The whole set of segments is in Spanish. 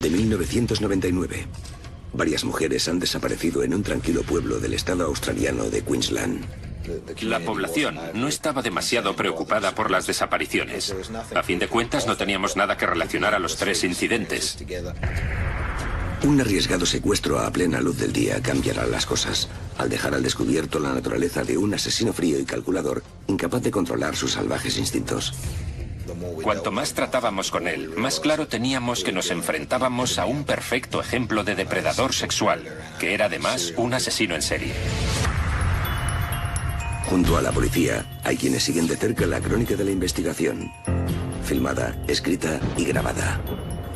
de 1999. Varias mujeres han desaparecido en un tranquilo pueblo del estado australiano de Queensland. La población no estaba demasiado preocupada por las desapariciones. A fin de cuentas, no teníamos nada que relacionar a los tres incidentes. Un arriesgado secuestro a plena luz del día cambiará las cosas, al dejar al descubierto la naturaleza de un asesino frío y calculador, incapaz de controlar sus salvajes instintos. Cuanto más tratábamos con él, más claro teníamos que nos enfrentábamos a un perfecto ejemplo de depredador sexual, que era además un asesino en serie. Junto a la policía, hay quienes siguen de cerca la crónica de la investigación, filmada, escrita y grabada.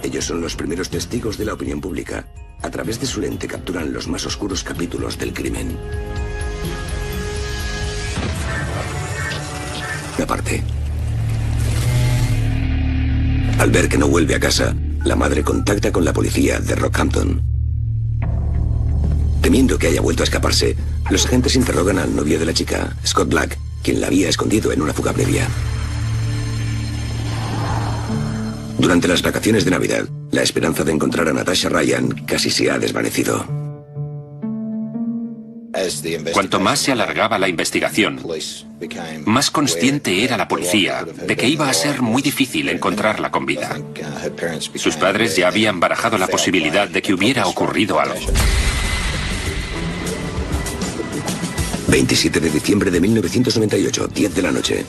Ellos son los primeros testigos de la opinión pública. A través de su lente capturan los más oscuros capítulos del crimen. Aparte. Al ver que no vuelve a casa, la madre contacta con la policía de Rockhampton. Temiendo que haya vuelto a escaparse, los agentes interrogan al novio de la chica, Scott Black, quien la había escondido en una fuga previa. Durante las vacaciones de Navidad, la esperanza de encontrar a Natasha Ryan casi se ha desvanecido. Cuanto más se alargaba la investigación, más consciente era la policía de que iba a ser muy difícil encontrarla con vida. Sus padres ya habían barajado la posibilidad de que hubiera ocurrido algo. 27 de diciembre de 1998, 10 de la noche.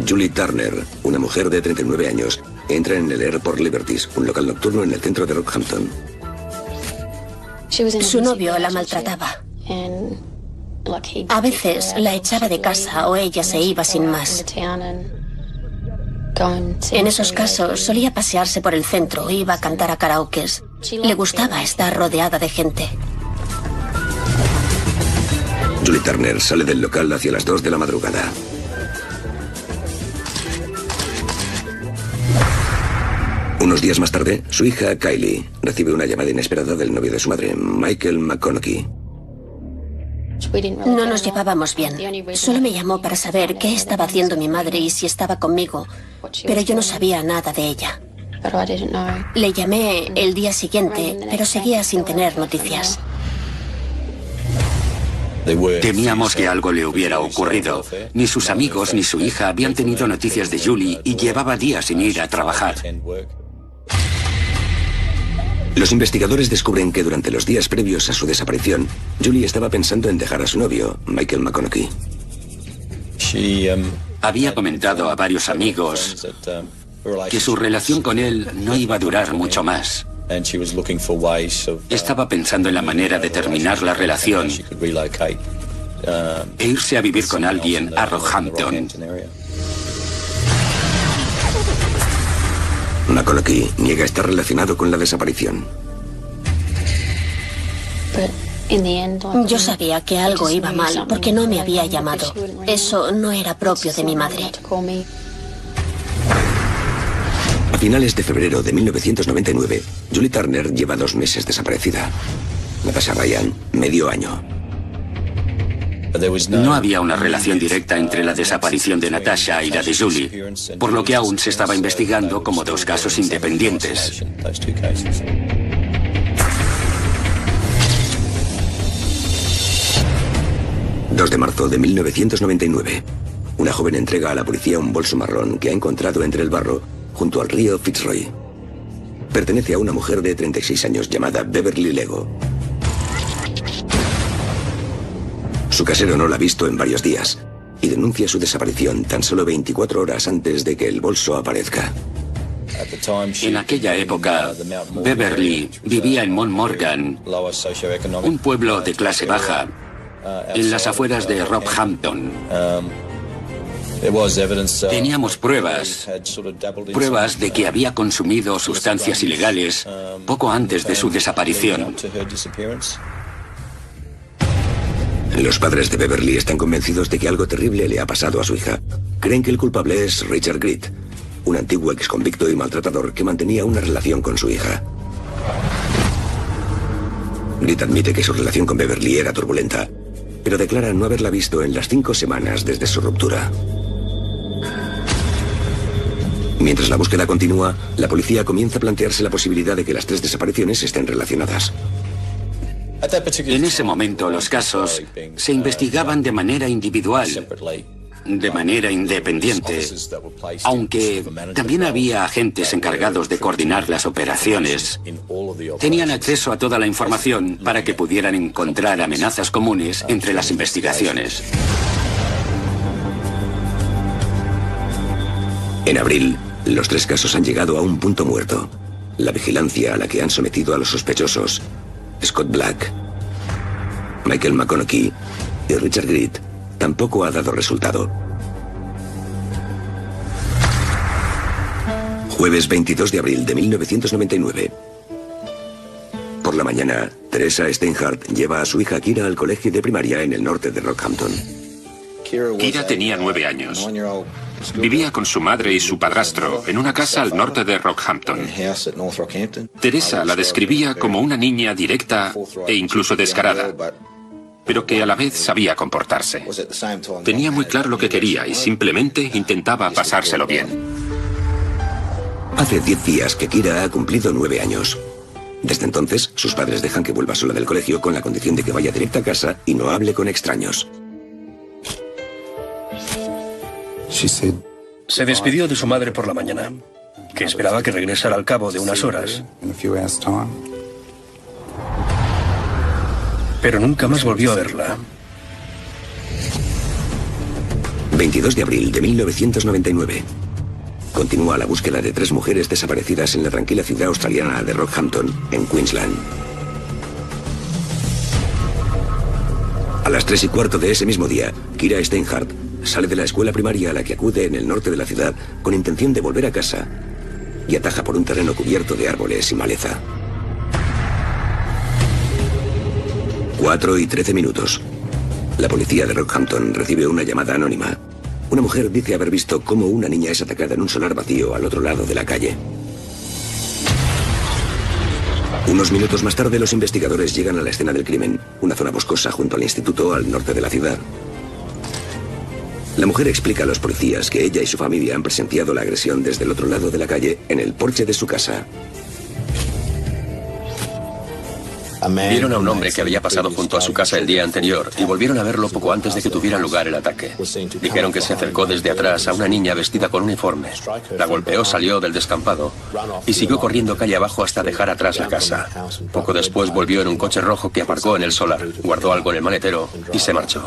Julie Turner, una mujer de 39 años, entra en el Airport Liberties, un local nocturno en el centro de Rockhampton. Su novio la maltrataba. A veces la echaba de casa o ella se iba sin más. En esos casos solía pasearse por el centro, iba a cantar a karaokes. Le gustaba estar rodeada de gente. Julie Turner sale del local hacia las 2 de la madrugada. Unos días más tarde, su hija Kylie recibe una llamada inesperada del novio de su madre, Michael McConaughey. No nos llevábamos bien. Solo me llamó para saber qué estaba haciendo mi madre y si estaba conmigo, pero yo no sabía nada de ella. Le llamé el día siguiente, pero seguía sin tener noticias. Temíamos que algo le hubiera ocurrido. Ni sus amigos ni su hija habían tenido noticias de Julie y llevaba días sin ir a trabajar. Los investigadores descubren que durante los días previos a su desaparición, Julie estaba pensando en dejar a su novio, Michael McConaughey. Había comentado a varios amigos que su relación con él no iba a durar mucho más. Estaba pensando en la manera de terminar la relación e irse a vivir con alguien a Rockhampton. McConaughey niega estar relacionado con la desaparición. Yo sabía que algo iba mal porque no me había llamado. Eso no era propio de mi madre. A finales de febrero de 1999, Julie Turner lleva 2 meses desaparecida. Natasha Ryan, medio año. No había una relación directa entre la desaparición de Natasha y la de Julie, por lo que aún se estaba investigando como 2 casos independientes. ...2 de marzo de 1999. Una joven entrega a la policía un bolso marrón que ha encontrado entre el barro junto al río Fitzroy. Pertenece a una mujer de 36 años llamada Beverly Lego. Su casero no la ha visto en varios días y denuncia su desaparición tan solo 24 horas antes de que el bolso aparezca. En aquella época, Beverly vivía en Mount Morgan, un pueblo de clase baja, en las afueras de Rockhampton. Teníamos pruebas de que había consumido sustancias ilegales poco antes de su desaparición. Los padres de Beverly están convencidos de que algo terrible le ha pasado a su hija. Creen que el culpable es Richard Grit, un antiguo exconvicto y maltratador que mantenía una relación con su hija. Grit admite que su relación con Beverly era turbulenta, pero declara no haberla visto en las 5 semanas desde su ruptura. Mientras la búsqueda continúa, la policía comienza a plantearse la posibilidad de que las 3 desapariciones estén relacionadas. En ese momento, los casos se investigaban de manera individual, de manera independiente, aunque también había agentes encargados de coordinar las operaciones. Tenían acceso a toda la información para que pudieran encontrar amenazas comunes entre las investigaciones. En abril, los 3 casos han llegado a un punto muerto. La vigilancia a la que han sometido a los sospechosos, Scott Black, Michael McConaughey y Richard Gere, tampoco ha dado resultado. Jueves 22 de abril de 1999. Por la mañana, Teresa Steinhardt lleva a su hija Kira al colegio de primaria en el norte de Rockhampton. Kira tenía 9 años. Vivía con su madre y su padrastro en una casa al norte de Rockhampton. Teresa la describía como una niña directa e incluso descarada, pero que a la vez sabía comportarse. Tenía muy claro lo que quería y simplemente intentaba pasárselo bien. Hace 10 días que Kira ha cumplido 9 años. Desde entonces, sus padres dejan que vuelva sola del colegio con la condición de que vaya directa a casa y no hable con extraños. Se despidió de su madre por la mañana, que esperaba que regresara al cabo de unas horas. Pero nunca más volvió a verla. 22 de abril de 1999. Continúa la búsqueda de 3 mujeres desaparecidas en la tranquila ciudad australiana de Rockhampton, en Queensland. A las 3:15 de ese mismo día, Kira Steinhardt sale de la escuela primaria a la que acude en el norte de la ciudad con intención de volver a casa y ataja por un terreno cubierto de árboles y maleza. 4:13. La policía de Rockhampton recibe una llamada anónima. Una mujer dice haber visto cómo una niña es atacada en un solar vacío al otro lado de la calle. Unos minutos más tarde, los investigadores llegan a la escena del crimen, una zona boscosa junto al instituto al norte de la ciudad. La mujer explica a los policías que ella y su familia han presenciado la agresión desde el otro lado de la calle, en el porche de su casa. Vieron a un hombre que había pasado junto a su casa el día anterior y volvieron a verlo poco antes de que tuviera lugar el ataque. Dijeron que se acercó desde atrás a una niña vestida con uniforme. La golpeó, salió del descampado y siguió corriendo calle abajo hasta dejar atrás la casa. Poco después volvió en un coche rojo que aparcó en el solar, guardó algo en el maletero y se marchó.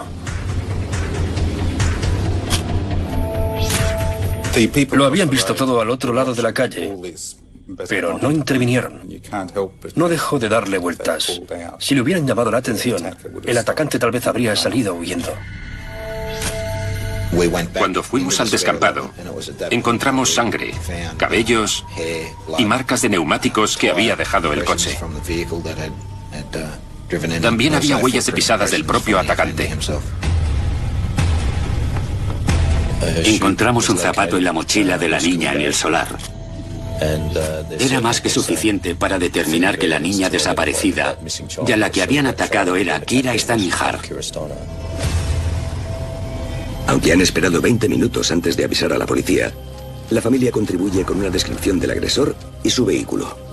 Lo habían visto todo al otro lado de la calle, pero no intervinieron. No dejó de darle vueltas. Si le hubieran llamado la atención, el atacante tal vez habría salido huyendo. Cuando fuimos al descampado, encontramos sangre, cabellos y marcas de neumáticos que había dejado el coche. También había huellas de pisadas del propio atacante. Encontramos un zapato en la mochila de la niña en el solar. Era más que suficiente para determinar que la niña desaparecida y a la que habían atacado era Kira Steinhardt. Aunque han esperado 20 minutos antes de avisar a la policía, la familia contribuye con una descripción del agresor y su vehículo.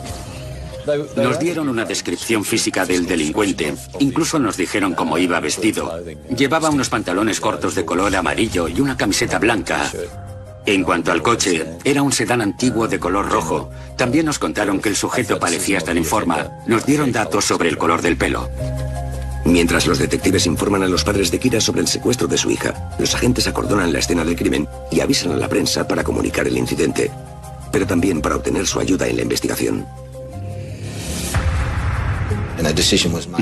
Nos dieron una descripción física del delincuente. Incluso nos dijeron cómo iba vestido. Llevaba unos pantalones cortos de color amarillo y una camiseta blanca. En cuanto al coche, era un sedán antiguo de color rojo. También nos contaron que el sujeto parecía estar en forma. Nos dieron datos sobre el color del pelo. Mientras los detectives informan a los padres de Kira sobre el secuestro de su hija, los agentes acordonan la escena del crimen y avisan a la prensa para comunicar el incidente, pero también para obtener su ayuda en la investigación.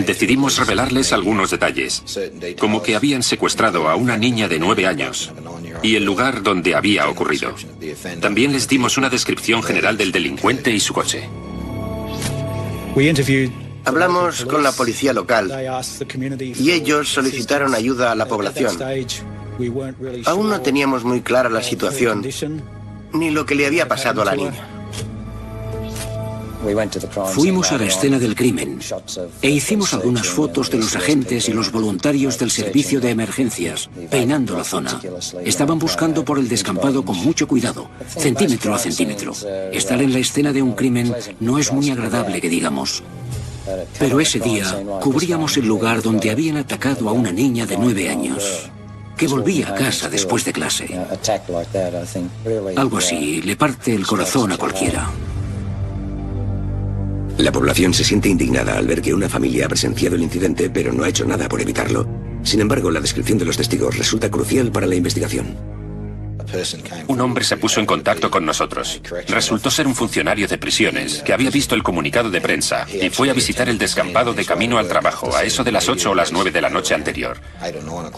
Decidimos revelarles algunos detalles, como que habían secuestrado a una niña de 9 años y el lugar donde había ocurrido. También les dimos una descripción general del delincuente y su coche. Hablamos con la policía local y ellos solicitaron ayuda a la población. Aún no teníamos muy clara la situación ni lo que le había pasado a la niña. Fuimos a la escena del crimen e hicimos algunas fotos de los agentes y los voluntarios del servicio de emergencias, peinando la zona. Estaban buscando por el descampado con mucho cuidado, centímetro a centímetro. Estar en la escena de un crimen no es muy agradable, que digamos. Pero ese día cubríamos el lugar donde habían atacado a una niña de 9 años, que volvía a casa después de clase. Algo así le parte el corazón a cualquiera. La población se siente indignada al ver que una familia ha presenciado el incidente, pero no ha hecho nada por evitarlo. Sin embargo, la descripción de los testigos resulta crucial para la investigación. Un hombre se puso en contacto con nosotros. Resultó ser un funcionario de prisiones que había visto el comunicado de prensa y fue a visitar el descampado de camino al trabajo, a eso de las 8 o las 9 de la noche anterior.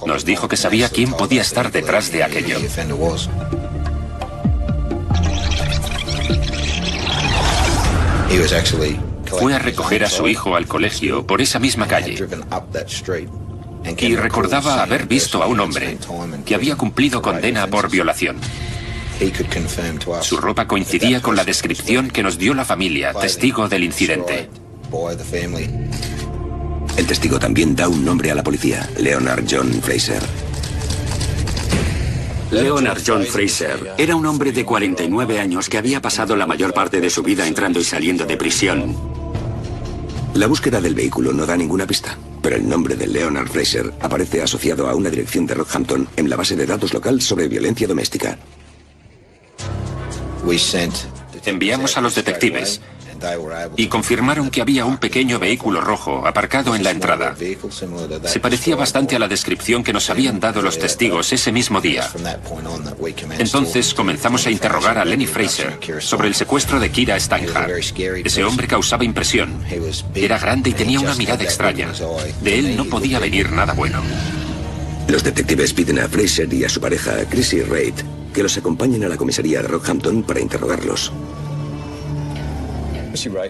Nos dijo que sabía quién podía estar detrás de aquello. Fue a recoger a su hijo al colegio por esa misma calle y recordaba haber visto a un hombre que había cumplido condena por violación. Su ropa coincidía con la descripción que nos dio la familia, testigo del incidente. El testigo también da un nombre a la policía: Leonard John Fraser. Leonard John Fraser era un hombre de 49 años que había pasado la mayor parte de su vida entrando y saliendo de prisión. La búsqueda del vehículo no da ninguna pista, pero el nombre de Leonard Fraser aparece asociado a una dirección de Rockhampton en la base de datos local sobre violencia doméstica. Enviamos a los detectives y confirmaron que había un pequeño vehículo rojo aparcado en la entrada. Se parecía bastante a la descripción que nos habían dado los testigos ese mismo día. Entonces comenzamos a interrogar a Lenny Fraser sobre el secuestro de Kira Steinhardt. Ese hombre causaba impresión. Era grande y tenía una mirada extraña. De él no podía venir nada bueno. Los detectives piden a Fraser y a su pareja, Chrissy Reid, que los acompañen a la comisaría de Rockhampton para interrogarlos.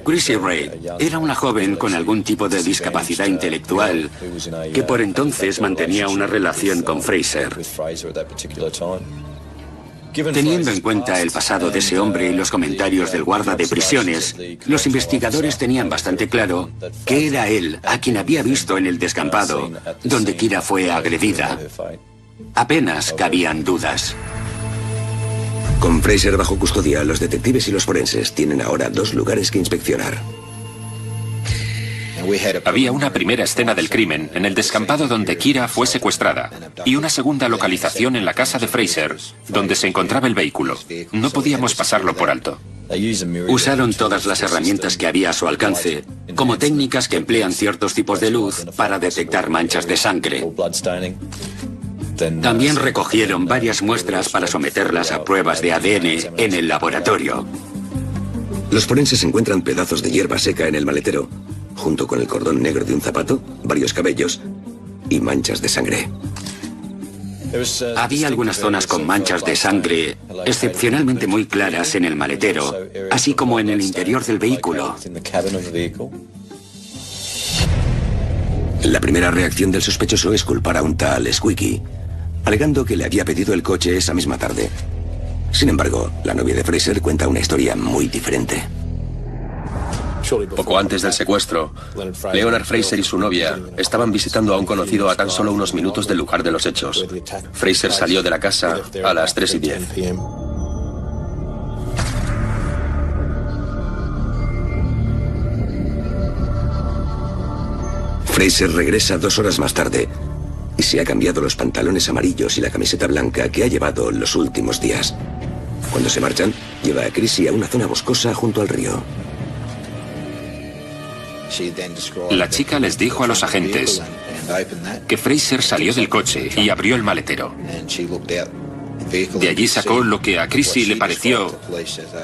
Chrissy Reid era una joven con algún tipo de discapacidad intelectual que por entonces mantenía una relación con Fraser. Teniendo en cuenta el pasado de ese hombre y los comentarios del guarda de prisiones, los investigadores tenían bastante claro que era él a quien había visto en el descampado donde Kira fue agredida. Apenas cabían dudas. Con Fraser bajo custodia, los detectives y los forenses tienen ahora 2 lugares que inspeccionar. Había una primera escena del crimen en el descampado donde Kira fue secuestrada y una segunda localización en la casa de Fraser donde se encontraba el vehículo. No podíamos pasarlo por alto. Usaron todas las herramientas que había a su alcance, como técnicas que emplean ciertos tipos de luz para detectar manchas de sangre. También recogieron varias muestras para someterlas a pruebas de ADN en el laboratorio. Los forenses encuentran pedazos de hierba seca en el maletero, junto con el cordón negro de un zapato, varios cabellos y manchas de sangre. Había algunas zonas con manchas de sangre excepcionalmente muy claras en el maletero, así como en el interior del vehículo. La primera reacción del sospechoso es culpar a un tal Squeaky, alegando que le había pedido el coche esa misma tarde. Sin embargo, la novia de Fraser cuenta una historia muy diferente. Poco antes del secuestro, Leonard Fraser y su novia estaban visitando a un conocido a tan solo unos minutos del lugar de los hechos. Fraser salió de la casa a las 3:10. Fraser regresa 2 horas más tarde y se ha cambiado los pantalones amarillos y la camiseta blanca que ha llevado los últimos días. Cuando se marchan, lleva a Chrissy a una zona boscosa junto al río. La chica les dijo a los agentes que Fraser salió del coche y abrió el maletero. De allí sacó lo que a Chrissy le pareció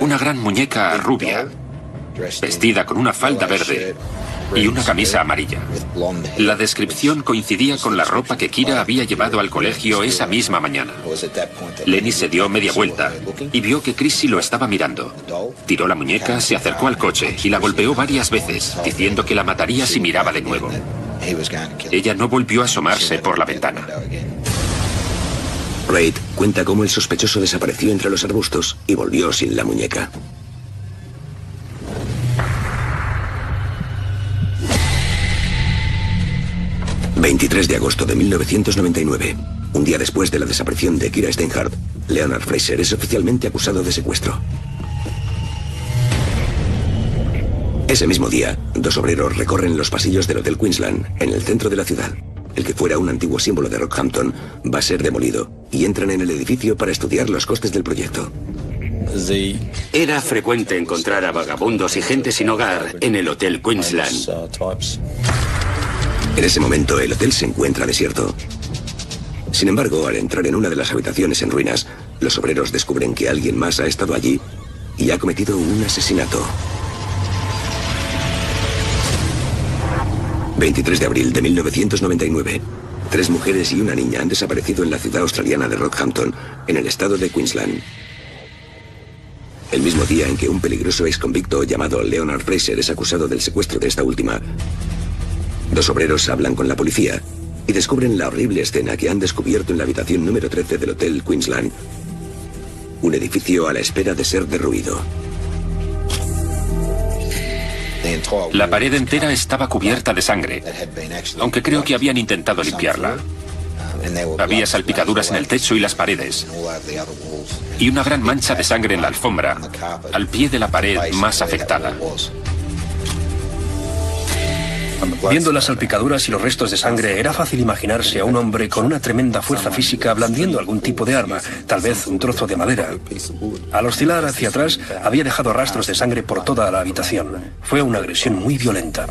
una gran muñeca rubia, vestida con una falda verde y una camisa amarilla. La descripción coincidía con la ropa que Kira había llevado al colegio esa misma mañana. Lenny se dio media vuelta y vio que Chrissy lo estaba mirando. Tiró la muñeca, se acercó al coche y la golpeó varias veces, diciendo que la mataría si miraba de nuevo. Ella no volvió a asomarse por la ventana. Reid cuenta cómo el sospechoso desapareció entre los arbustos y volvió sin la muñeca. 23 de agosto de 1999. Un día después de la desaparición de Kira Steinhardt, Leonard Fraser es oficialmente acusado de secuestro. Ese mismo día, dos obreros recorren los pasillos del Hotel Queensland, en el centro de la ciudad. El que fuera un antiguo símbolo de Rockhampton va a ser demolido y entran en el edificio para estudiar los costes del proyecto. Era frecuente encontrar a vagabundos y gente sin hogar en el Hotel Queensland. En ese momento, el hotel se encuentra desierto. Sin embargo, al entrar en una de las habitaciones en ruinas, los obreros descubren que alguien más ha estado allí y ha cometido un asesinato. 23 de abril de 1999. 3 mujeres y una niña han desaparecido en la ciudad australiana de Rockhampton, en el estado de Queensland. El mismo día en que un peligroso exconvicto llamado Leonard Fraser es acusado del secuestro de esta última, dos obreros hablan con la policía y descubren la horrible escena que han descubierto en la habitación número 13 del Hotel Queensland. Un edificio a la espera de ser derruido. La pared entera estaba cubierta de sangre, aunque creo que habían intentado limpiarla. Había salpicaduras en el techo y las paredes, y una gran mancha de sangre en la alfombra, al pie de la pared más afectada. Viendo las salpicaduras y los restos de sangre, era fácil imaginarse a un hombre con una tremenda fuerza física blandiendo algún tipo de arma, tal vez un trozo de madera. Al oscilar hacia atrás, había dejado rastros de sangre por toda la habitación. Fue una agresión muy violenta.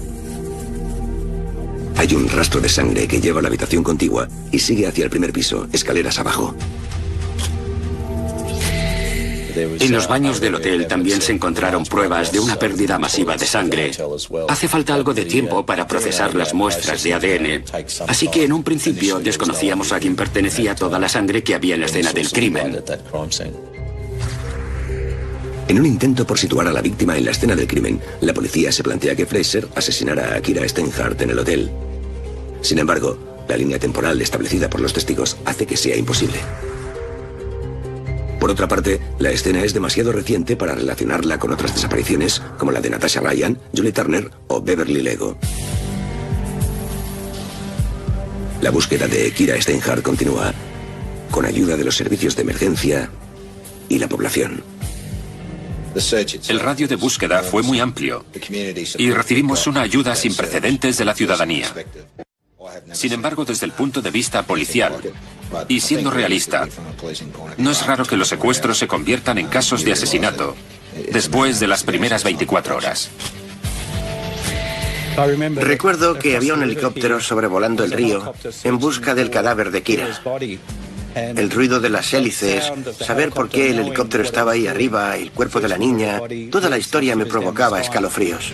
Hay un rastro de sangre que lleva a la habitación contigua y sigue hacia el primer piso, escaleras abajo. En los baños del hotel también se encontraron pruebas de una pérdida masiva de sangre. Hace falta algo de tiempo para procesar las muestras de ADN, así que en un principio desconocíamos a quién pertenecía toda la sangre que había en la escena del crimen. En un intento por situar a la víctima en la escena del crimen, la policía se plantea que Fraser asesinara a Kira Steinhardt en el hotel. Sin embargo, la línea temporal establecida por los testigos hace que sea imposible. Por otra parte, la escena es demasiado reciente para relacionarla con otras desapariciones, como la de Natasha Ryan, Julie Turner o Beverly Lego. La búsqueda de Kira Steinhardt continúa, con ayuda de los servicios de emergencia y la población. El radio de búsqueda fue muy amplio y recibimos una ayuda sin precedentes de la ciudadanía. Sin embargo, desde el punto de vista policial, y siendo realista, no es raro que los secuestros se conviertan en casos de asesinato después de las primeras 24 horas. Recuerdo que había un helicóptero sobrevolando el río en busca del cadáver de Kira. El ruido de las hélices, saber por qué el helicóptero estaba ahí arriba, el cuerpo de la niña, toda la historia me provocaba escalofríos.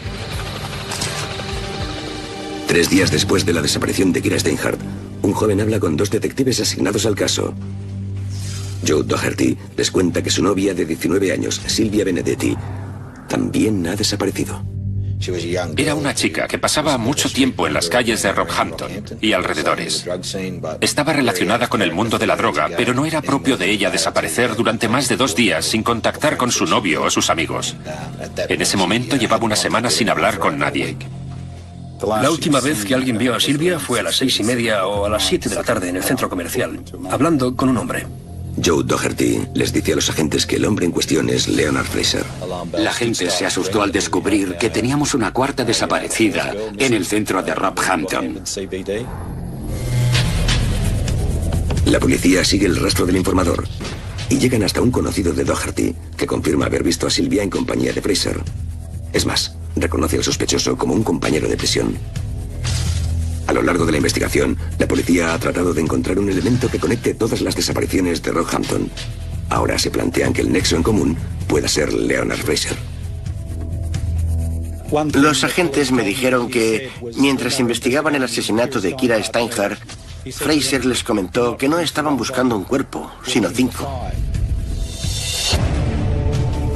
3 días después de la desaparición de Kira Steinhardt, un joven habla con 2 detectives asignados al caso. Joe Doherty les cuenta que su novia de 19 años, Silvia Benedetti, también ha desaparecido. Era una chica que pasaba mucho tiempo en las calles de Rockhampton y alrededores. Estaba relacionada con el mundo de la droga, pero no era propio de ella desaparecer durante más de 2 días sin contactar con su novio o sus amigos. En ese momento llevaba una semana sin hablar con nadie. La última vez que alguien vio a Silvia fue a las 6:30 o a las 7 de la tarde en el centro comercial, hablando con un hombre. Joe Doherty les dice a los agentes que el hombre en cuestión es Leonard Fraser. La gente se asustó al descubrir que teníamos una 4ª desaparecida en el centro de Rockhampton. La policía sigue el rastro del informador y llegan hasta un conocido de Doherty que confirma haber visto a Silvia en compañía de Fraser. Es más, reconoce al sospechoso como un compañero de prisión. A lo largo de la investigación, la policía ha tratado de encontrar un elemento que conecte todas las desapariciones de Rockhampton. Ahora se plantean que el nexo en común pueda ser Leonard Fraser. Los agentes me dijeron que, mientras investigaban el asesinato de Kira Steinhardt, Fraser les comentó que no estaban buscando un cuerpo, sino 5.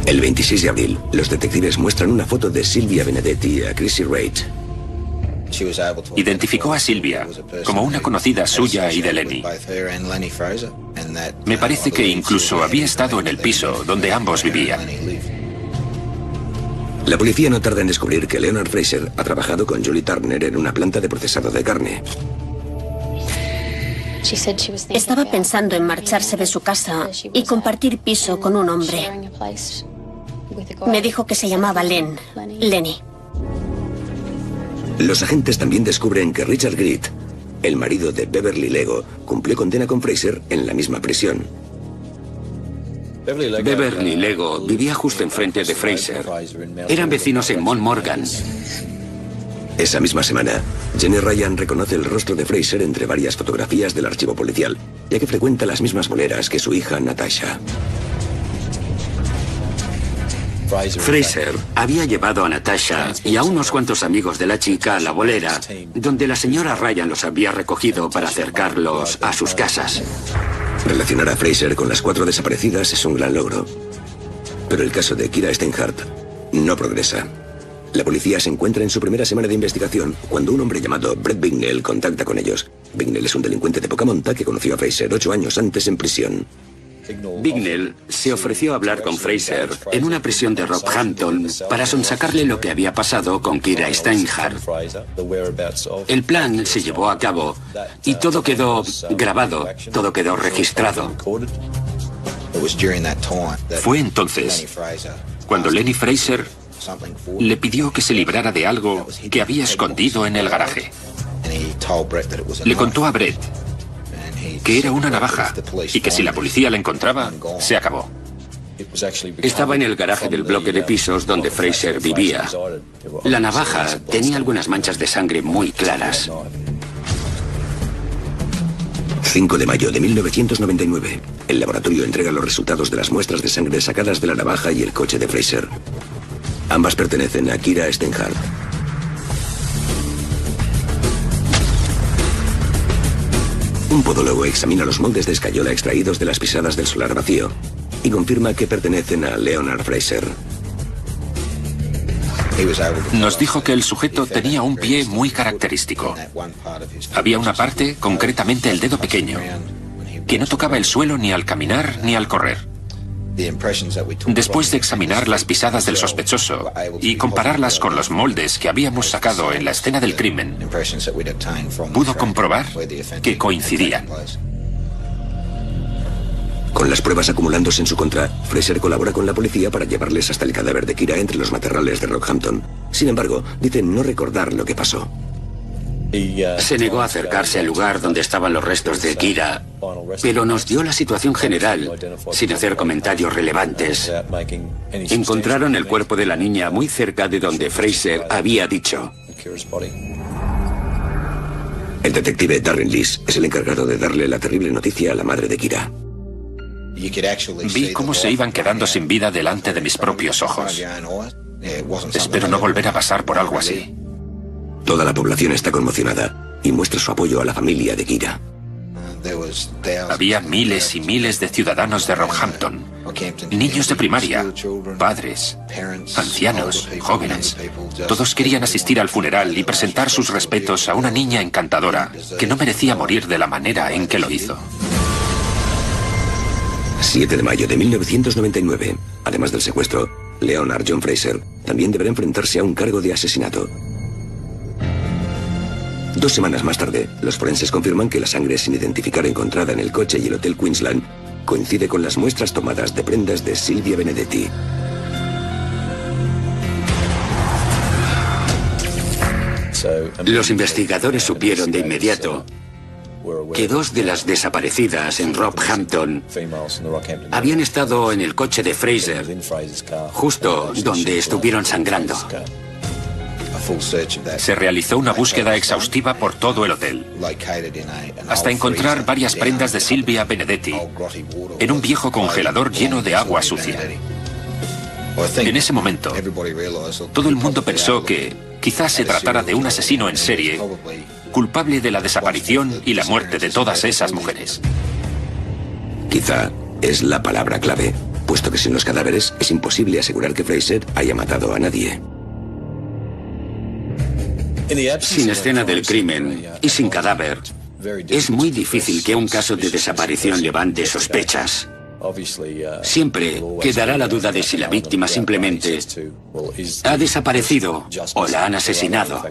El 26 de abril, los detectives muestran una foto de Silvia Benedetti a Chrissy Reid. Identificó a Silvia como una conocida suya y de Lenny. Me parece que incluso había estado en el piso donde ambos vivían. La policía no tarda en descubrir que Leonard Fraser ha trabajado con Julie Turner en una planta de procesado de carne. Estaba pensando en marcharse de su casa y compartir piso con un hombre. Me dijo que se llamaba Lenny. Los agentes también descubren que Richard Greed, el marido de Beverly Lego, cumplió condena con Fraser en la misma prisión. Beverly Lego vivía justo enfrente de Fraser. Eran vecinos en Mount Morgan. Esa misma semana, Jenny Ryan reconoce el rostro de Fraser entre varias fotografías del archivo policial, ya que frecuenta las mismas boleras que su hija Natasha. Fraser había llevado a Natasha y a unos cuantos amigos de la chica a la bolera, donde la señora Ryan los había recogido para acercarlos a sus casas. Relacionar a Fraser con las 4 desaparecidas es un gran logro. Pero el caso de Kira Steinhardt no progresa. La policía se encuentra en su primera semana de investigación cuando un hombre llamado Brett Bignell contacta con ellos. Bignell es un delincuente de poca monta que conoció a Fraser 8 años antes en prisión. Bignell se ofreció a hablar con Fraser en una prisión de Rockhampton para sonsacarle lo que había pasado con Kira Steinhardt. El plan se llevó a cabo y todo quedó grabado, todo quedó registrado. Fue entonces cuando Lenny Fraser le pidió que se librara de algo que había escondido en el garaje. Le contó a Brett que era una navaja y que si la policía la encontraba, se acabó. Estaba en el garaje del bloque de pisos donde Fraser vivía. La navaja tenía algunas manchas de sangre muy claras. 5 de mayo de 1999. El laboratorio entrega los resultados de las muestras de sangre sacadas de la navaja y el coche de Fraser. Ambas pertenecen a Kira Steinhardt. Un podólogo examina los moldes de escayola extraídos de las pisadas del solar vacío y confirma que pertenecen a Leonard Fraser. Nos dijo que el sujeto tenía un pie muy característico. Había una parte, concretamente el dedo pequeño, que no tocaba el suelo ni al caminar ni al correr. Después de examinar las pisadas del sospechoso y compararlas con los moldes que habíamos sacado en la escena del crimen, pudo comprobar que coincidían. Con las pruebas acumulándose en su contra, Fraser colabora con la policía para llevarles hasta el cadáver de Kira entre los matorrales de Rockhampton. Sin embargo, dice no recordar lo que pasó. Se negó a acercarse al lugar donde estaban los restos de Kira, pero nos dio la situación general, sin hacer comentarios relevantes. Encontraron el cuerpo de la niña muy cerca de donde Fraser había dicho. El detective Darren Lees es el encargado de darle la terrible noticia a la madre de Kira. Vi cómo se iban quedando sin vida delante de mis propios ojos. Espero no volver a pasar por algo así. Toda la población está conmocionada y muestra su apoyo a la familia de Kira. Había miles y miles de ciudadanos de Rockhampton, niños de primaria, padres, ancianos, jóvenes. Todos querían asistir al funeral y presentar sus respetos a una niña encantadora que no merecía morir de la manera en que lo hizo. 7 de mayo de 1999. Además del secuestro, Leonard John Fraser también deberá enfrentarse a un cargo de asesinato. 2 semanas más tarde, los forenses confirman que la sangre sin identificar encontrada en el coche y el Hotel Queensland coincide con las muestras tomadas de prendas de Silvia Benedetti. Los investigadores supieron de inmediato que 2 de las desaparecidas en Rockhampton habían estado en el coche de Fraser, justo donde estuvieron sangrando. Se realizó una búsqueda exhaustiva por todo el hotel, hasta encontrar varias prendas de Silvia Benedetti en un viejo congelador lleno de agua sucia. En ese momento, todo el mundo pensó que quizás se tratara de un asesino en serie, culpable de la desaparición y la muerte de todas esas mujeres. Quizá es la palabra clave, puesto que sin los cadáveres es imposible asegurar que Fraser haya matado a nadie. Sin escena del crimen y sin cadáver, es muy difícil que un caso de desaparición levante sospechas. Siempre quedará la duda de si la víctima simplemente ha desaparecido o la han asesinado.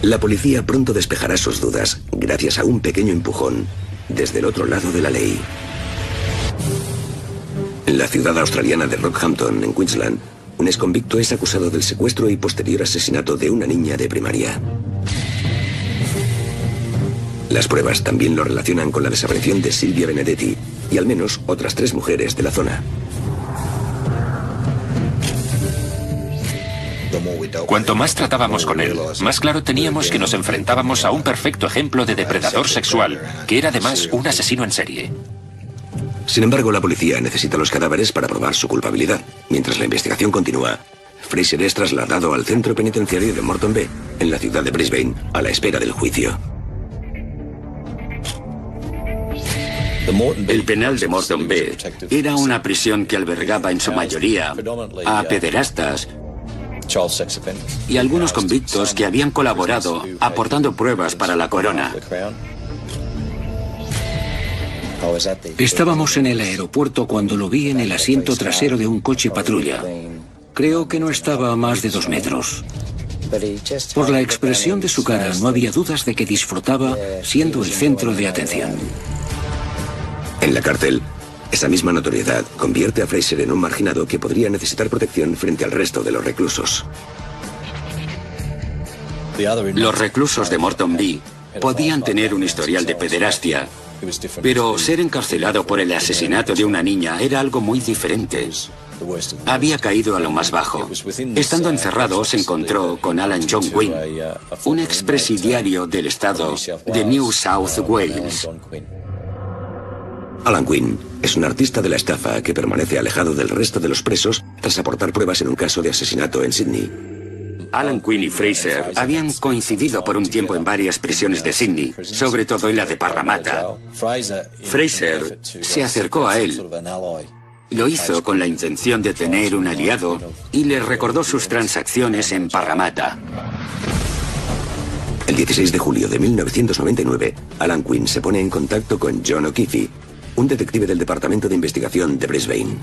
La policía pronto despejará sus dudas gracias a un pequeño empujón desde el otro lado de la ley. En la ciudad australiana de Rockhampton, en Queensland, un exconvicto es acusado del secuestro y posterior asesinato de una niña de primaria. Las pruebas también lo relacionan con la desaparición de Silvia Benedetti y al menos otras 3 mujeres de la zona. Cuanto más tratábamos con él, más claro teníamos que nos enfrentábamos a un perfecto ejemplo de depredador sexual, que era además un asesino en serie. Sin embargo, la policía necesita los cadáveres para probar su culpabilidad. Mientras la investigación continúa, Fraser es trasladado al centro penitenciario de Moreton Bay, en la ciudad de Brisbane, a la espera del juicio. El penal de Moreton Bay era una prisión que albergaba en su mayoría a pederastas y algunos convictos que habían colaborado aportando pruebas para la corona. Estábamos en el aeropuerto cuando lo vi en el asiento trasero de un coche patrulla. Creo que no estaba a más de 2 metros. Por la expresión de su cara no había dudas de que disfrutaba siendo el centro de atención. En la cárcel, esa misma notoriedad convierte a Fraser en un marginado que podría necesitar protección frente al resto de los reclusos. Los reclusos de Moreton Bay podían tener un historial de pederastia, pero ser encarcelado por el asesinato de una niña era algo muy diferente. Había caído a lo más bajo. Estando encerrado, se encontró con Alan John Quinn, un expresidiario del estado de New South Wales. Alan Quinn es un artista de la estafa que permanece alejado del resto de los presos tras aportar pruebas en un caso de asesinato en Sydney. Alan Quinn y Fraser habían coincidido por un tiempo en varias prisiones de Sydney, sobre todo en la de Parramatta. Fraser se acercó a él. Lo hizo con la intención de tener un aliado y le recordó sus transacciones en Parramatta. El 16 de julio de 1999, Alan Quinn se pone en contacto con John O'Keefe, un detective del Departamento de Investigación de Brisbane.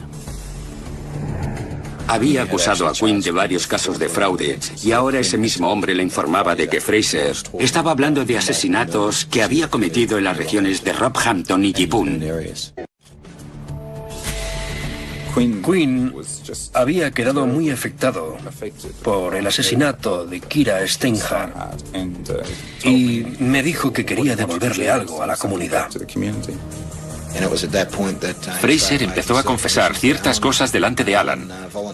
Había acusado a Quinn de varios casos de fraude y ahora ese mismo hombre le informaba de que Fraser estaba hablando de asesinatos que había cometido en las regiones de Rockhampton y Yeppoon. Quinn había quedado muy afectado por el asesinato de Kira Steinhardt y me dijo que quería devolverle algo a la comunidad. Fraser empezó a confesar ciertas cosas delante de Alan,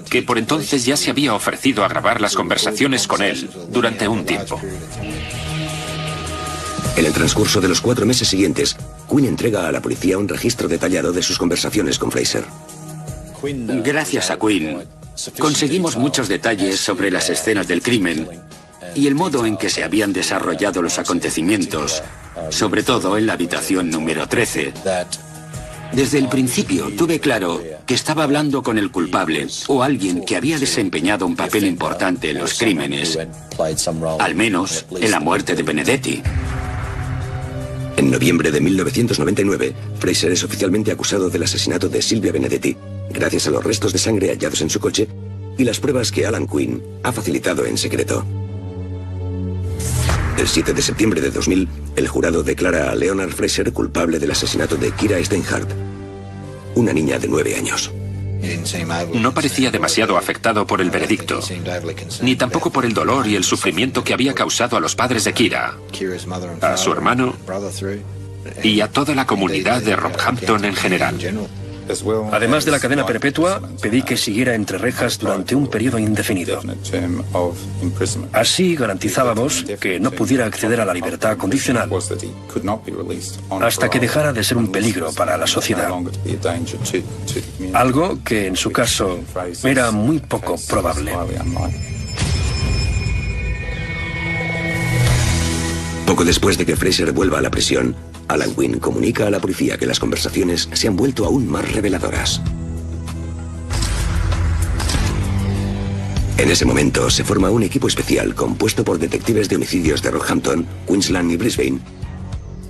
que por entonces ya se había ofrecido a grabar las conversaciones con él durante un tiempo. En el transcurso de los 4 meses siguientes, Quinn entrega a la policía un registro detallado de sus conversaciones con Fraser. Gracias a Quinn, conseguimos muchos detalles sobre las escenas del crimen y el modo en que se habían desarrollado los acontecimientos, sobre todo en la habitación número 13. Desde el principio tuve claro que estaba hablando con el culpable o alguien que había desempeñado un papel importante en los crímenes, al menos en la muerte de Benedetti. En noviembre de 1999, Fraser es oficialmente acusado del asesinato de Silvia Benedetti, gracias a los restos de sangre hallados en su coche y las pruebas que Alan Quinn ha facilitado en secreto. El 7 de septiembre de 2000, el jurado declara a Leonard Fraser culpable del asesinato de Kira Steinhardt, una niña de 9 años. No parecía demasiado afectado por el veredicto, ni tampoco por el dolor y el sufrimiento que había causado a los padres de Kira, a su hermano y a toda la comunidad de Rockhampton en general. Además de la cadena perpetua, pedí que siguiera entre rejas durante un periodo indefinido. Así garantizábamos que no pudiera acceder a la libertad condicional hasta que dejara de ser un peligro para la sociedad. Algo que en su caso era muy poco probable. Poco después de que Fraser vuelva a la prisión, Alan Quinn comunica a la policía que las conversaciones se han vuelto aún más reveladoras. En ese momento se forma un equipo especial compuesto por detectives de homicidios de Rockhampton, Queensland y Brisbane,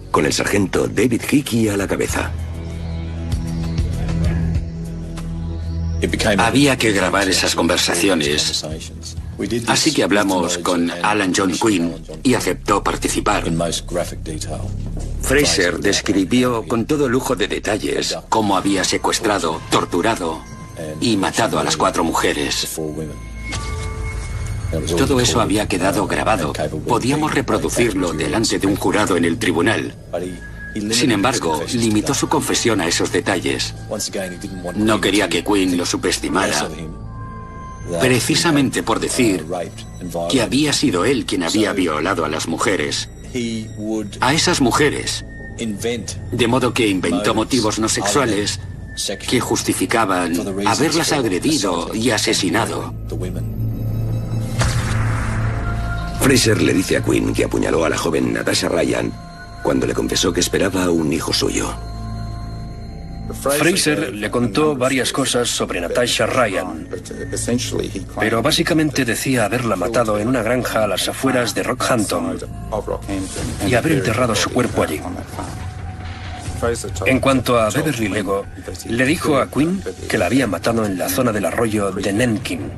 con el sargento David Hickey a la cabeza. Había que grabar esas conversaciones Así que hablamos con Alan John Quinn y aceptó participar. Fraser describió con todo lujo de detalles cómo había secuestrado, torturado y matado a las 4 mujeres. Todo eso había quedado grabado. Podíamos reproducirlo delante de un jurado en el tribunal. Sin embargo, limitó su confesión a esos detalles. No quería que Quinn lo subestimara, precisamente por decir que había sido él quien había violado a las mujeres. A esas mujeres. De modo que inventó motivos no sexuales que justificaban haberlas agredido y asesinado. Fraser le dice a Quinn que apuñaló a la joven Natasha Ryan cuando le confesó que esperaba un hijo suyo. Fraser le contó varias cosas sobre Natasha Ryan, pero básicamente decía haberla matado en una granja a las afueras de Rockhampton y haber enterrado su cuerpo allí. En cuanto a Beverly Lego, le dijo a Quinn que la había matado en la zona del arroyo de Nankin,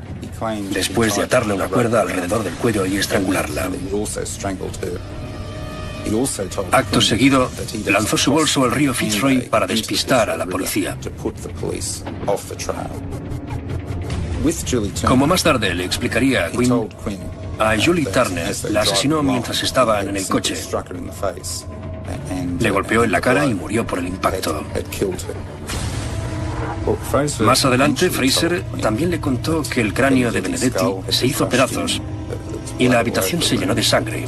después de atarle una cuerda alrededor del cuello y estrangularla. Acto seguido, lanzó su bolso al río Fitzroy para despistar a la policía. Como más tarde le explicaría a Quinn, a Julie Turner la asesinó mientras estaban en el coche. Le golpeó en la cara y murió por el impacto. Más adelante, Fraser también le contó que el cráneo de Benedetti se hizo pedazos y la habitación se llenó de sangre,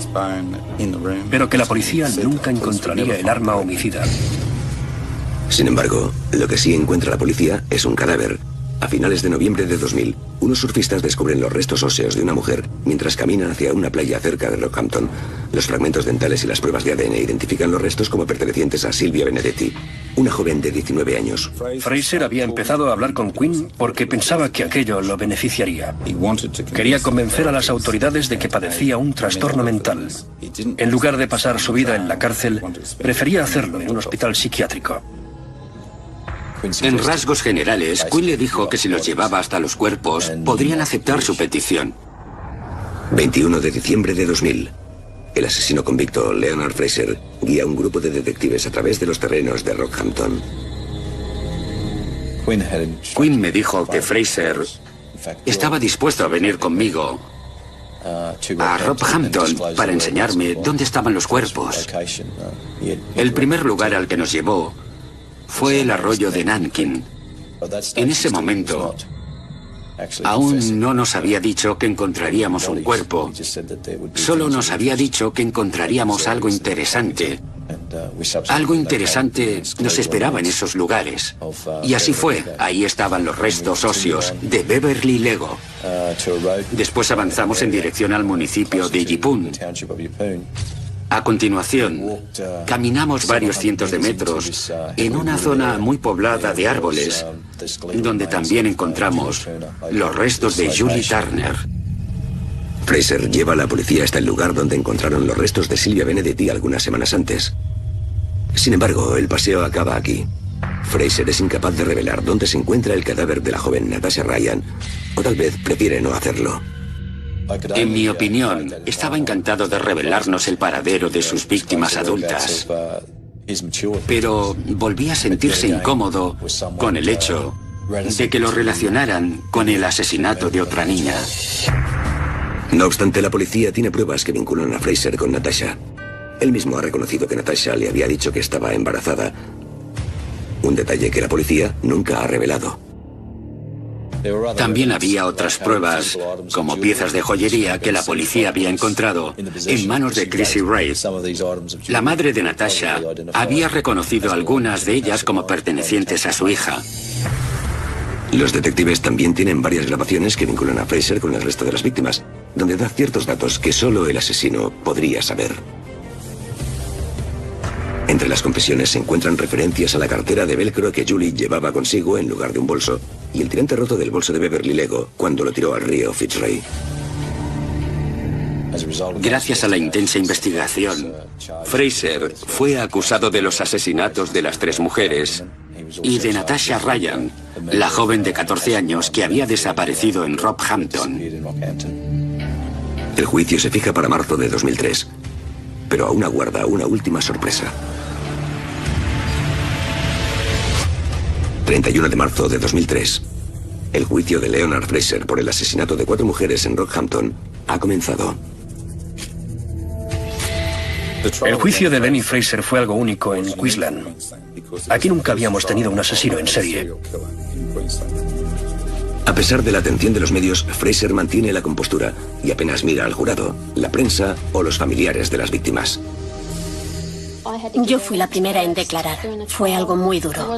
pero que la policía nunca encontraría el arma homicida. Sin embargo, lo que sí encuentra la policía es un cadáver. A finales de noviembre de 2000, unos surfistas descubren los restos óseos de una mujer mientras caminan hacia una playa cerca de Rockhampton. Los fragmentos dentales y las pruebas de ADN identifican los restos como pertenecientes a Silvia Benedetti, una joven de 19 años. Fraser había empezado a hablar con Quinn porque pensaba que aquello lo beneficiaría. Quería convencer a las autoridades de que padecía un trastorno mental. En lugar de pasar su vida en la cárcel, prefería hacerlo en un hospital psiquiátrico. En rasgos generales, Quinn le dijo que si los llevaba hasta los cuerpos, podrían aceptar su petición. 21 de diciembre de 2000. El asesino convicto, Leonard Fraser, guía a un grupo de detectives a través de los terrenos de Rockhampton. Quinn me dijo que Fraser estaba dispuesto a venir conmigo a Rockhampton para enseñarme dónde estaban los cuerpos. El primer lugar al que nos llevó fue el arroyo de Nankin. En ese momento, aún no nos había dicho que encontraríamos un cuerpo. Solo nos había dicho que encontraríamos algo interesante. Algo interesante nos esperaba en esos lugares. Y así fue. Ahí estaban los restos óseos de Beverly Lego. Después avanzamos en dirección al municipio de Yeppoon. A continuación, caminamos varios cientos de metros en una zona muy poblada de árboles, donde también encontramos los restos de Julie Turner. Fraser lleva a la policía hasta el lugar donde encontraron los restos de Silvia Benedetti algunas semanas antes. Sin embargo, el paseo acaba aquí. Fraser es incapaz de revelar dónde se encuentra el cadáver de la joven Natasha Ryan, o tal vez prefiere no hacerlo. En mi opinión, estaba encantado de revelarnos el paradero de sus víctimas adultas. Pero volví a sentirse incómodo con el hecho de que lo relacionaran con el asesinato de otra niña. No obstante, la policía tiene pruebas que vinculan a Fraser con Natasha. Él mismo ha reconocido que Natasha le había dicho que estaba embarazada. Un detalle que la policía nunca ha revelado. También había otras pruebas, como piezas de joyería que la policía había encontrado en manos de Chrissy Reid. La madre de Natasha había reconocido algunas de ellas como pertenecientes a su hija. Los detectives también tienen varias grabaciones que vinculan a Fraser con el resto de las víctimas, donde da ciertos datos que solo el asesino podría saber. Entre las confesiones se encuentran referencias a la cartera de velcro que Julie llevaba consigo en lugar de un bolso y el tirante roto del bolso de Beverly Lego cuando lo tiró al río Fitzroy. Gracias a la intensa investigación, Fraser fue acusado de los asesinatos de las 3 mujeres y de Natasha Ryan, la joven de 14 años que había desaparecido en Rockhampton. El juicio se fija para marzo de 2003, pero aún aguarda una última sorpresa. 31 de marzo de 2003. El juicio de Leonard Fraser por el asesinato de 4 mujeres en Rockhampton ha comenzado. El juicio de Lenny Fraser fue algo único en Queensland. Aquí nunca habíamos tenido un asesino en serie. A pesar de la atención de los medios, Fraser mantiene la compostura y apenas mira al jurado, la prensa o los familiares de las víctimas. Yo fui la primera en declarar. Fue algo muy duro.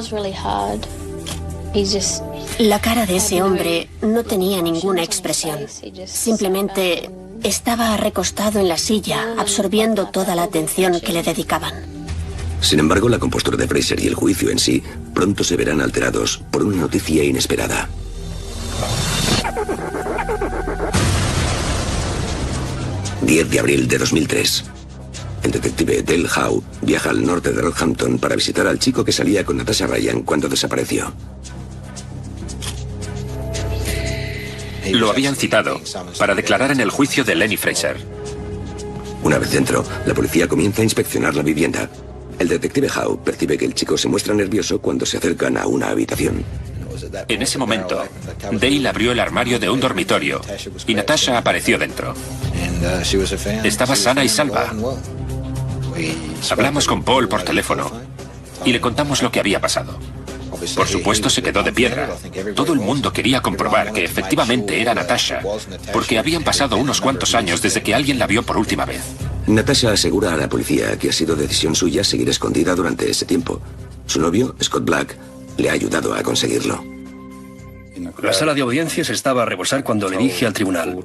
La cara de ese hombre no tenía ninguna expresión. Simplemente estaba recostado en la silla, absorbiendo toda la atención que le dedicaban. Sin embargo, la compostura de Fraser y el juicio en sí pronto se verán alterados por una noticia inesperada. ...10 de abril de 2003... El detective Dale Howe viaja al norte de Rockhampton para visitar al chico que salía con Natasha Ryan cuando desapareció. Lo habían citado para declarar en el juicio de Lenny Fraser. Una vez dentro, la policía comienza a inspeccionar la vivienda. El detective Howe percibe que el chico se muestra nervioso cuando se acercan a una habitación. En ese momento, Dale abrió el armario de un dormitorio y Natasha apareció dentro. Estaba sana y salva. Hablamos con Paul por teléfono y le contamos lo que había pasado. Por supuesto, se quedó de piedra. Todo el mundo quería comprobar que efectivamente era Natasha, porque habían pasado unos cuantos años desde que alguien la vio por última vez. Natasha asegura a la policía que ha sido decisión suya seguir escondida durante ese tiempo. Su novio, Scott Black, le ha ayudado a conseguirlo. La sala de audiencias estaba a rebosar cuando le dije al tribunal: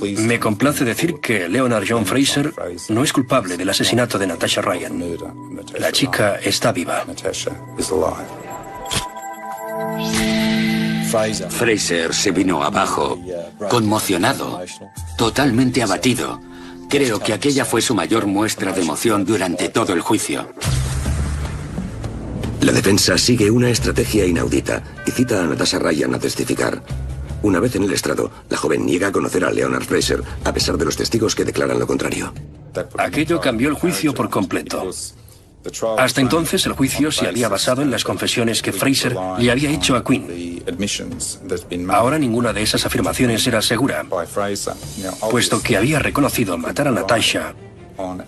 me complace decir que Leonard John Fraser no es culpable del asesinato de Natasha Ryan. La chica está viva. Fraser se vino abajo, conmocionado, totalmente abatido. Creo que aquella fue su mayor muestra de emoción durante todo el juicio. La defensa sigue una estrategia inaudita y cita a Natasha Ryan a testificar. Una vez en el estrado, la joven niega conocer a Leonard Fraser, a pesar de los testigos que declaran lo contrario. Aquello cambió el juicio por completo. Hasta entonces, el juicio se había basado en las confesiones que Fraser le había hecho a Quinn. Ahora ninguna de esas afirmaciones era segura, puesto que había reconocido matar a Natasha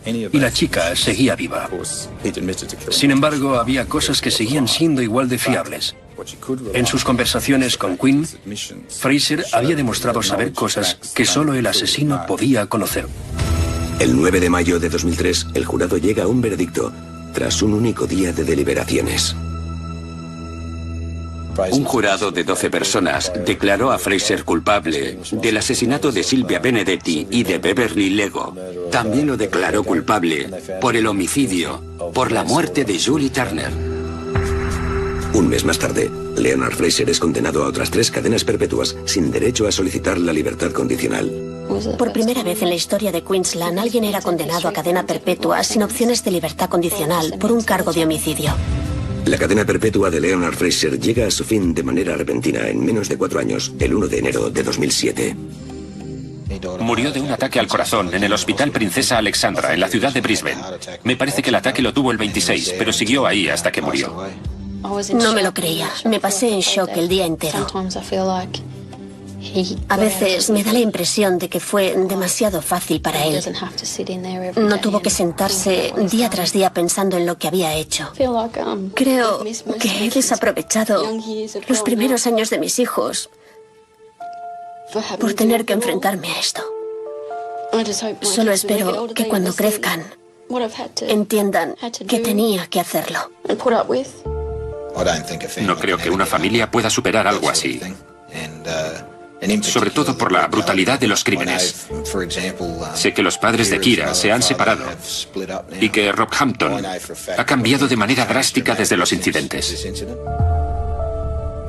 y la chica seguía viva. Sin embargo, había cosas que seguían siendo igual de fiables. En sus conversaciones con Quinn, Fraser había demostrado saber cosas que solo el asesino podía conocer. El 9 de mayo de 2003, el jurado llega a un veredicto, tras un único día de deliberaciones. Un jurado de 12 personas declaró a Fraser culpable del asesinato de Sylvia Benedetti y de Beverly Lego. También lo declaró culpable por el homicidio, por la muerte de Julie Turner. Un mes más tarde, Leonard Fraser es condenado a otras 3 cadenas perpetuas sin derecho a solicitar la libertad condicional. Por primera vez en la historia de Queensland, alguien era condenado a cadena perpetua sin opciones de libertad condicional por un cargo de homicidio. La cadena perpetua de Leonard Fraser llega a su fin de manera repentina en menos de 4 años, el 1 de enero de 2007. Murió de un ataque al corazón en el Hospital Princesa Alexandra, en la ciudad de Brisbane. Me parece que el ataque lo tuvo el 26, pero siguió ahí hasta que murió. No me lo creía. Me pasé en shock el día entero. A veces me da la impresión de que fue demasiado fácil para él. No tuvo que sentarse día tras día pensando en lo que había hecho. Creo que he desaprovechado los primeros años de mis hijos por tener que enfrentarme a esto. Solo espero que cuando crezcan entiendan que tenía que hacerlo. No creo que una familia pueda superar algo así. Sobre todo por la brutalidad de los crímenes. Sé que los padres de Kira se han separado y que Rockhampton ha cambiado de manera drástica desde los incidentes.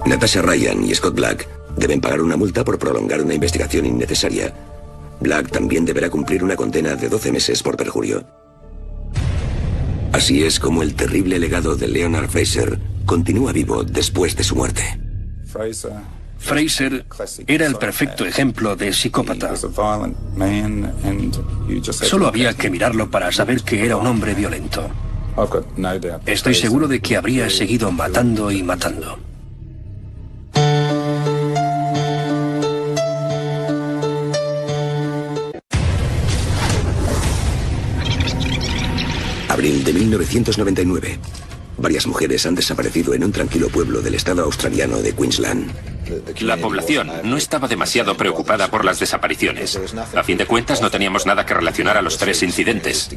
Natasha Ryan y Scott Black deben pagar una multa por prolongar una investigación innecesaria. Black también deberá cumplir una condena de 12 meses por perjurio. Así es como el terrible legado de Leonard Fraser continúa vivo después de su muerte. Fraser era el perfecto ejemplo de psicópata. Solo había que mirarlo para saber que era un hombre violento. Estoy seguro de que habría seguido matando y matando. Abril de 1999. Varias mujeres han desaparecido en un tranquilo pueblo del estado australiano de Queensland. La población no estaba demasiado preocupada por las desapariciones. A fin de cuentas, no teníamos nada que relacionar a los tres incidentes.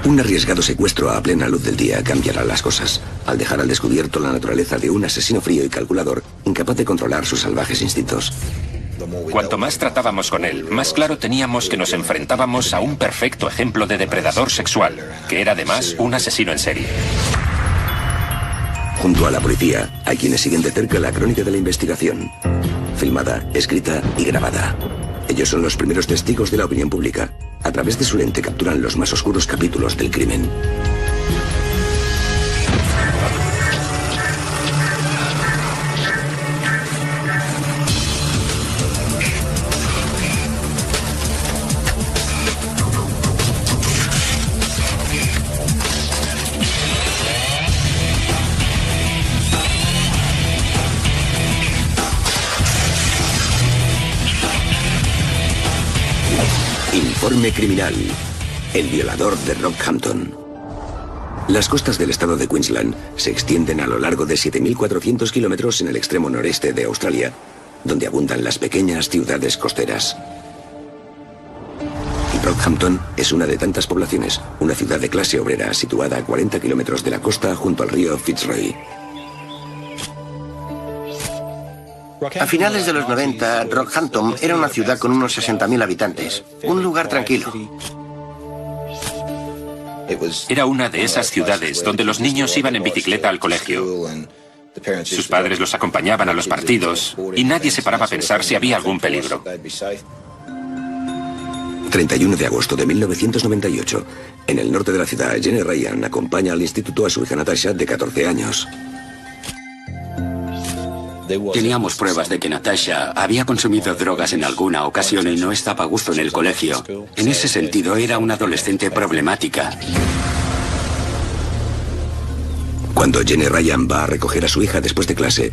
Un arriesgado secuestro a plena luz del día cambiará las cosas, al dejar al descubierto la naturaleza de un asesino frío y calculador, incapaz de controlar sus salvajes instintos. Cuanto más tratábamos con él, más claro teníamos que nos enfrentábamos a un perfecto ejemplo de depredador sexual, que era además un asesino en serie. Junto a la policía, hay quienes siguen de cerca la crónica de la investigación. Filmada, escrita y grabada. Ellos son los primeros testigos de la opinión pública. A través de su lente capturan los más oscuros capítulos del crimen. Informe criminal. El violador de Rockhampton. Las costas del estado de Queensland se extienden a lo largo de 7.400 kilómetros en el extremo noreste de Australia, donde abundan las pequeñas ciudades costeras. Rockhampton es una de tantas poblaciones, una ciudad de clase obrera situada a 40 kilómetros de la costa junto al río Fitzroy. A finales de los 90, Rockhampton era una ciudad con unos 60.000 habitantes. Un lugar tranquilo. Era una de esas ciudades donde los niños iban en bicicleta al colegio. Sus padres los acompañaban a los partidos y nadie se paraba a pensar si había algún peligro. 31 de agosto de 1998. En el norte de la ciudad, Jenny Ryan acompaña al instituto a su hija Natasha, de 14 años. Teníamos pruebas de que Natasha había consumido drogas en alguna ocasión y no estaba a gusto en el colegio. En ese sentido, era una adolescente problemática. Cuando Jenny Ryan va a recoger a su hija después de clase,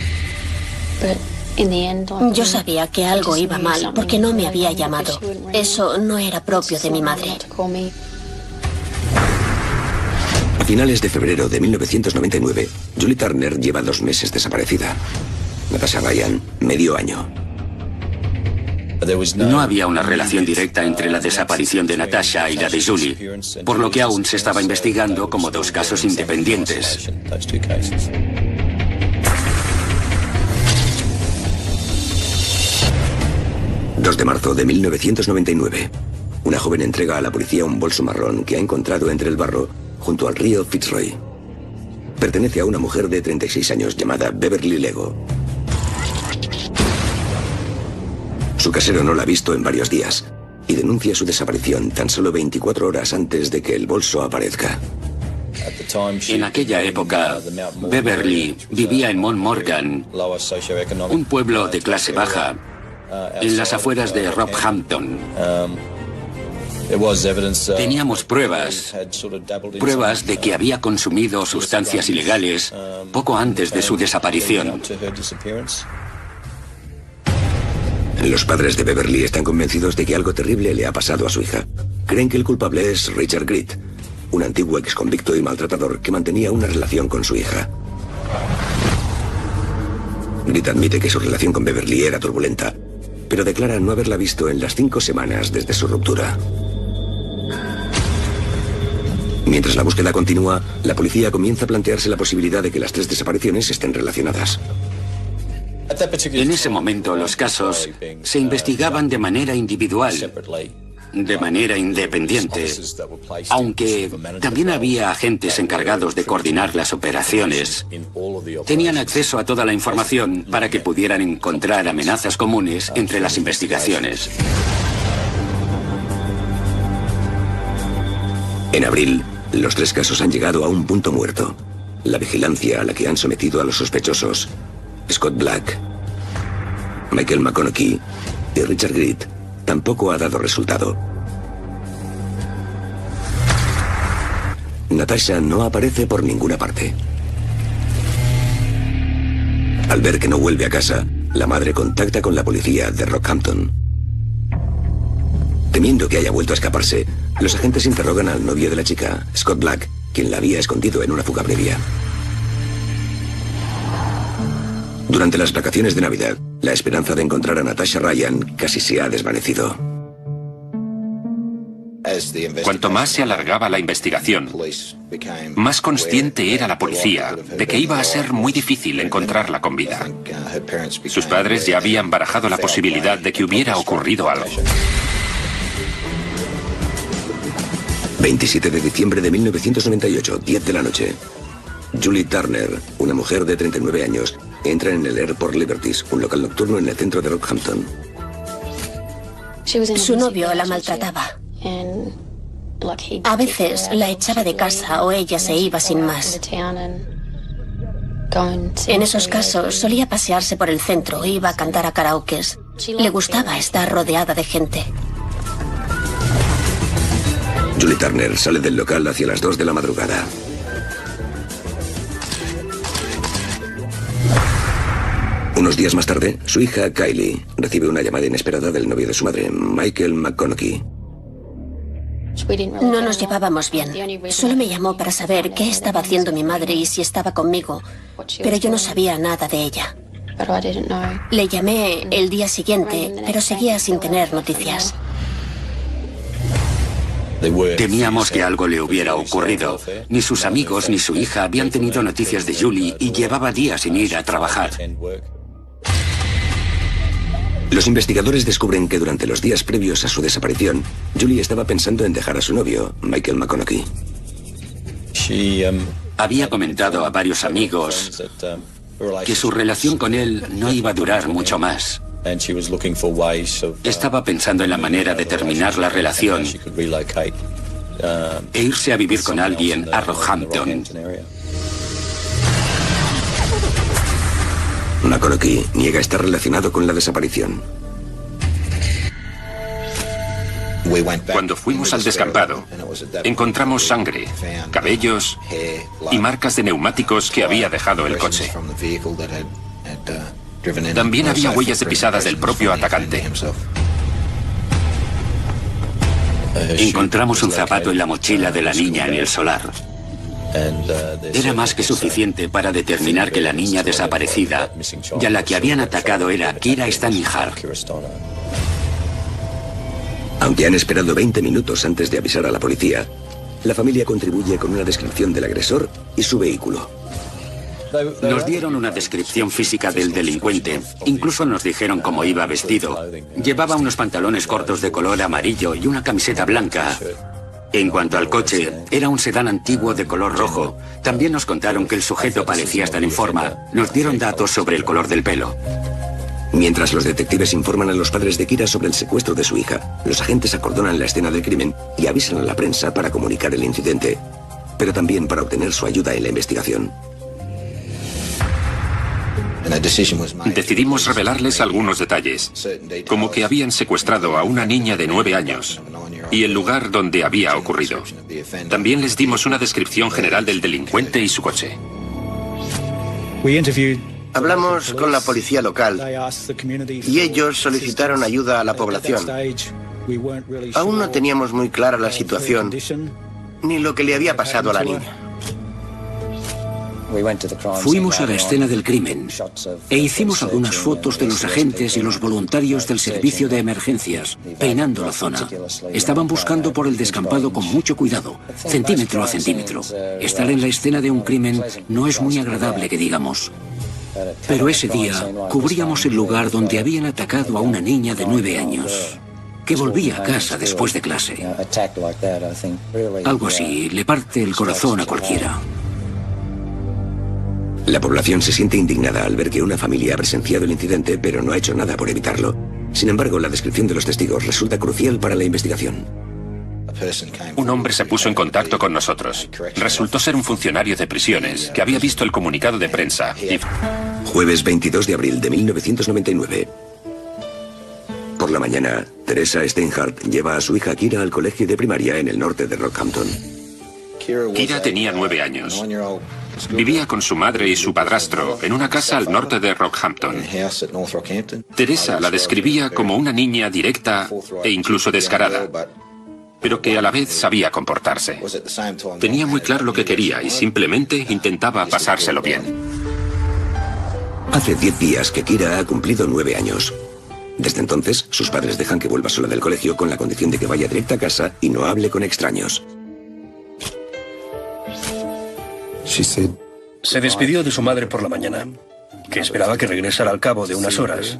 yo sabía que algo iba mal porque no me había llamado. Eso no era propio de mi madre. A finales de febrero de 1999, Julie Turner lleva 2 meses desaparecida. Natasha Ryan, medio año. No había una relación directa entre la desaparición de Natasha y la de Julie, por lo que aún se estaba investigando como 2 casos independientes. ...2 de marzo de 1999. Una joven entrega a la policía un bolso marrón que ha encontrado entre el barro junto al río Fitzroy. Pertenece a una mujer de 36 años llamada Beverly Lego. Su casero no la ha visto en varios días y denuncia su desaparición tan solo 24 horas antes de que el bolso aparezca. En aquella época, Beverly vivía en Mount Morgan, un pueblo de clase baja, en las afueras de Rockhampton. Teníamos pruebas de que había consumido sustancias ilegales poco antes de su desaparición. Los padres de Beverly están convencidos de que algo terrible le ha pasado a su hija. Creen que el culpable es Richard Grit, un antiguo exconvicto y maltratador que mantenía una relación con su hija. Grit admite que su relación con Beverly era turbulenta, pero declara no haberla visto en las 5 semanas desde su ruptura. Mientras la búsqueda continúa, la policía comienza a plantearse la posibilidad de que las 3 desapariciones estén relacionadas. En ese momento, los casos se investigaban de manera individual, de manera independiente, aunque también había agentes encargados de coordinar las operaciones. Tenían acceso a toda la información para que pudieran encontrar amenazas comunes entre las investigaciones. En abril, los 3 casos han llegado a un punto muerto. La vigilancia a la que han sometido a los sospechosos: Scott Black, Michael McConaughey y Richard Gere tampoco ha dado resultado. Natasha no aparece por ninguna parte. Al ver que no vuelve a casa, la madre contacta con la policía de Rockhampton. Temiendo que haya vuelto a escaparse, los agentes interrogan al novio de la chica, Scott Black, quien la había escondido en una fuga previa. Durante las vacaciones de Navidad, la esperanza de encontrar a Natasha Ryan casi se ha desvanecido. Cuanto más se alargaba la investigación, más consciente era la policía de que iba a ser muy difícil encontrarla con vida. Sus padres ya habían barajado la posibilidad de que hubiera ocurrido algo. 27 de diciembre de 1998, 10 de la noche. Julie Turner, una mujer de 39 años, entra en el Airport Liberties, un local nocturno en el centro de Rockhampton. Su novio la maltrataba. A veces la echaba de casa o ella se iba sin más. En esos casos solía pasearse por el centro, iba a cantar a karaokes. Le gustaba estar rodeada de gente. Julie Turner sale del local hacia las 2 de la madrugada. Unos días más tarde, su hija Kylie recibe una llamada inesperada del novio de su madre, Michael McConaughey. No nos llevábamos bien. Solo me llamó para saber qué estaba haciendo mi madre y si estaba conmigo, pero yo no sabía nada de ella. Le llamé el día siguiente, pero seguía sin tener noticias. Temíamos que algo le hubiera ocurrido. Ni sus amigos ni su hija habían tenido noticias de Julie y llevaba días sin ir a trabajar. Los investigadores descubren que durante los días previos a su desaparición, Julie estaba pensando en dejar a su novio, Michael McConaughey. Había comentado a varios amigos que su relación con él no iba a durar mucho más. Estaba pensando en la manera de terminar la relación e irse a vivir con alguien a Rockhampton. McConaughey niega estar relacionado con la desaparición. Cuando fuimos al descampado, encontramos sangre, cabellos y marcas de neumáticos que había dejado el coche. También había huellas de pisadas del propio atacante. Encontramos un zapato en la mochila de la niña en el solar. Era más que suficiente para determinar que la niña desaparecida y a la que habían atacado era Kira Stanihar. Aunque han esperado 20 minutos antes de avisar a la policía, la familia contribuye con una descripción del agresor y su vehículo. Nos dieron una descripción física del delincuente. Incluso nos dijeron cómo iba vestido. Llevaba unos pantalones cortos de color amarillo y una camiseta blanca. En cuanto al coche, era un sedán antiguo de color rojo. También nos contaron que el sujeto parecía estar en forma. Nos dieron datos sobre el color del pelo. Mientras los detectives informan a los padres de Kira sobre el secuestro de su hija, los agentes acordonan la escena del crimen y avisan a la prensa para comunicar el incidente, pero también para obtener su ayuda en la investigación. Decidimos revelarles algunos detalles, como que habían secuestrado a una niña de 9 años y el lugar donde había ocurrido. También les dimos una descripción general del delincuente y su coche. Hablamos con la policía local y ellos solicitaron ayuda a la población. Aún no teníamos muy clara la situación ni lo que le había pasado a la niña. Fuimos a la escena del crimen e hicimos algunas fotos de los agentes y los voluntarios del servicio de emergencias, peinando la zona. Estaban buscando por el descampado con mucho cuidado, centímetro a centímetro. Estar en la escena de un crimen no es muy agradable, que digamos. Pero ese día cubríamos el lugar donde habían atacado a una niña de 9 años, que volvía a casa después de clase. Algo así le parte el corazón a cualquiera. La población se siente indignada al ver que una familia ha presenciado el incidente, pero no ha hecho nada por evitarlo. Sin embargo, la descripción de los testigos resulta crucial para la investigación. Un hombre se puso en contacto con nosotros. Resultó ser un funcionario de prisiones que había visto el comunicado de prensa. Jueves 22 de abril de 1999. Por la mañana, Teresa Steinhardt lleva a su hija Kira al colegio de primaria en el norte de Rockhampton. Kira tenía 9 años. Vivía con su madre y su padrastro en una casa al norte de Rockhampton. Teresa la describía como una niña directa e incluso descarada, pero que a la vez sabía comportarse. Tenía muy claro lo que quería y simplemente intentaba pasárselo bien. Hace 10 días que Kira ha cumplido 9 años. Desde entonces, sus padres dejan que vuelva sola del colegio con la condición de que vaya directa a casa y no hable con extraños. Se despidió de su madre por la mañana, que esperaba que regresara al cabo de unas horas.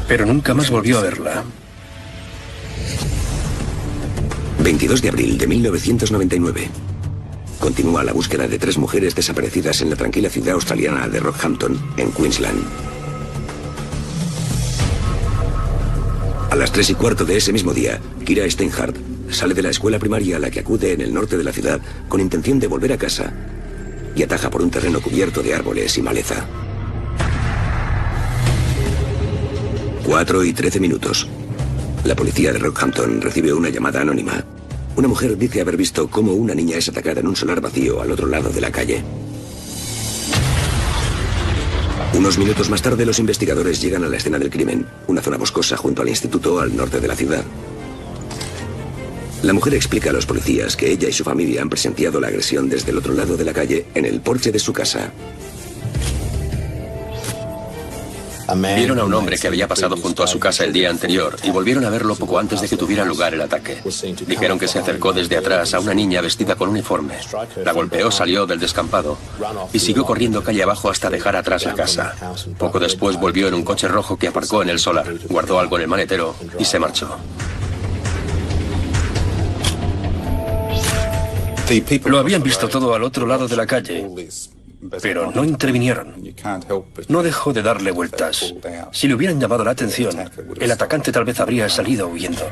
Pero nunca más volvió a verla. 22 de abril de 1999. Continúa la búsqueda de 3 mujeres desaparecidas en la tranquila ciudad australiana de Rockhampton, en Queensland. A las 3:15 de ese mismo día, Kira Steinhardt sale de la escuela primaria a la que acude en el norte de la ciudad con intención de volver a casa y ataja por un terreno cubierto de árboles y maleza. 4:13. La policía de Rockhampton recibe una llamada anónima. Una mujer dice haber visto cómo una niña es atacada en un solar vacío al otro lado de la calle. Unos minutos más tarde, los investigadores llegan a la escena del crimen, una zona boscosa junto al instituto al norte de la ciudad. La mujer explica a los policías que ella y su familia han presenciado la agresión desde el otro lado de la calle, en el porche de su casa. Vieron a un hombre que había pasado junto a su casa el día anterior y volvieron a verlo poco antes de que tuviera lugar el ataque. Dijeron que se acercó desde atrás a una niña vestida con uniforme. La golpeó, salió del descampado y siguió corriendo calle abajo hasta dejar atrás la casa. Poco después volvió en un coche rojo que aparcó en el solar, guardó algo en el maletero y se marchó. Lo habían visto todo al otro lado de la calle, pero no intervinieron. No dejó de darle vueltas. Si le hubieran llamado la atención, el atacante tal vez habría salido huyendo.